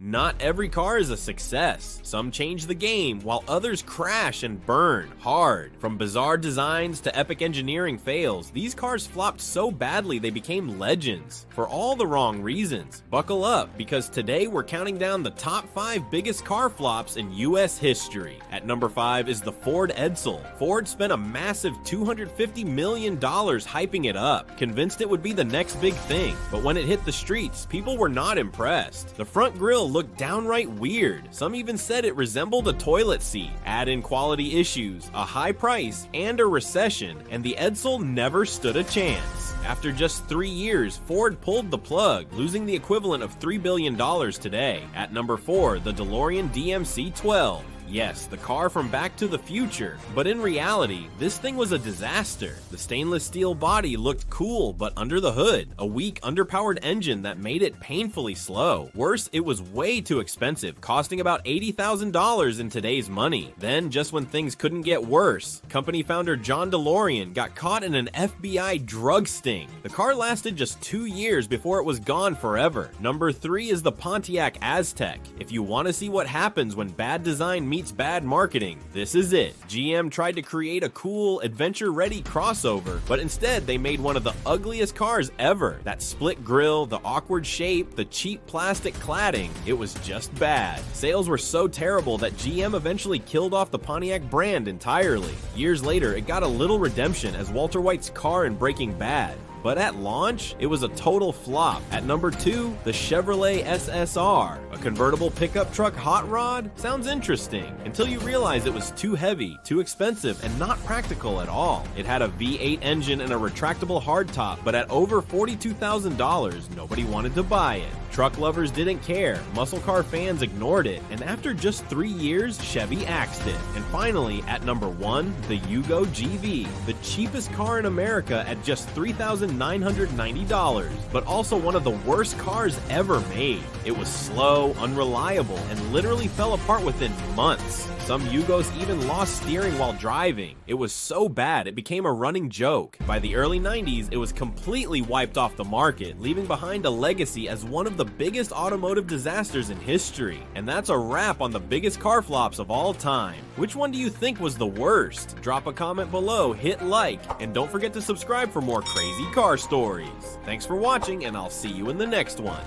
Not every car is a success. Some change the game, while others crash and burn hard. From bizarre designs to epic engineering fails, these cars flopped so badly they became legends. For all the wrong reasons. Buckle up, because today we're counting down the top 5 biggest car flops in US history. At number 5 is the Ford Edsel. Ford spent a massive $250 million hyping it up, convinced it would be the next big thing. But when it hit the streets, people were not impressed. The front grille looked downright weird. Some even said it resembled a toilet seat. Add in quality issues, a high price, and a recession, and the Edsel never stood a chance. After just 3 years, Ford pulled the plug, losing the equivalent of $3 billion today. At number 4, the DeLorean DMC-12. Yes, the car from Back to the Future, but in reality, this thing was a disaster. The stainless steel body looked cool, but under the hood, a weak, underpowered engine that made it painfully slow. Worse, it was way too expensive, costing about $80,000 in today's money. Then, just when things couldn't get worse, company founder John DeLorean got caught in an FBI drug sting. The car lasted just 2 years before it was gone forever. Number 3 is the Pontiac Aztek. If you want to see what happens when bad design meets bad marketing, this is it. GM tried to create a cool, adventure-ready crossover, but instead they made one of the ugliest cars ever. That split grille, the awkward shape, the cheap plastic cladding, it was just bad. Sales were so terrible that GM eventually killed off the Pontiac brand entirely. Years later, it got a little redemption as Walter White's car in Breaking Bad. But at launch, it was a total flop. At number 2, the Chevrolet SSR. A convertible pickup truck hot rod? Sounds interesting, until you realize it was too heavy, too expensive, and not practical at all. It had a V8 engine and a retractable hardtop, but at over $42,000, nobody wanted to buy it. Truck lovers didn't care, muscle car fans ignored it, and after just 3 years, Chevy axed it. And finally, at number 1, the Yugo GV, the cheapest car in America at just $3,990, but also one of the worst cars ever made. It was slow, unreliable, and literally fell apart within months. Some Yugos even lost steering while driving. It was so bad it became a running joke. By the early 90s, it was completely wiped off the market, leaving behind a legacy as one of the biggest automotive disasters in history. And that's a wrap on the biggest car flops of all time. Which one do you think was the worst? Drop a comment below, hit like, and don't forget to subscribe for more crazy car stories. Thanks for watching, and I'll see you in the next one.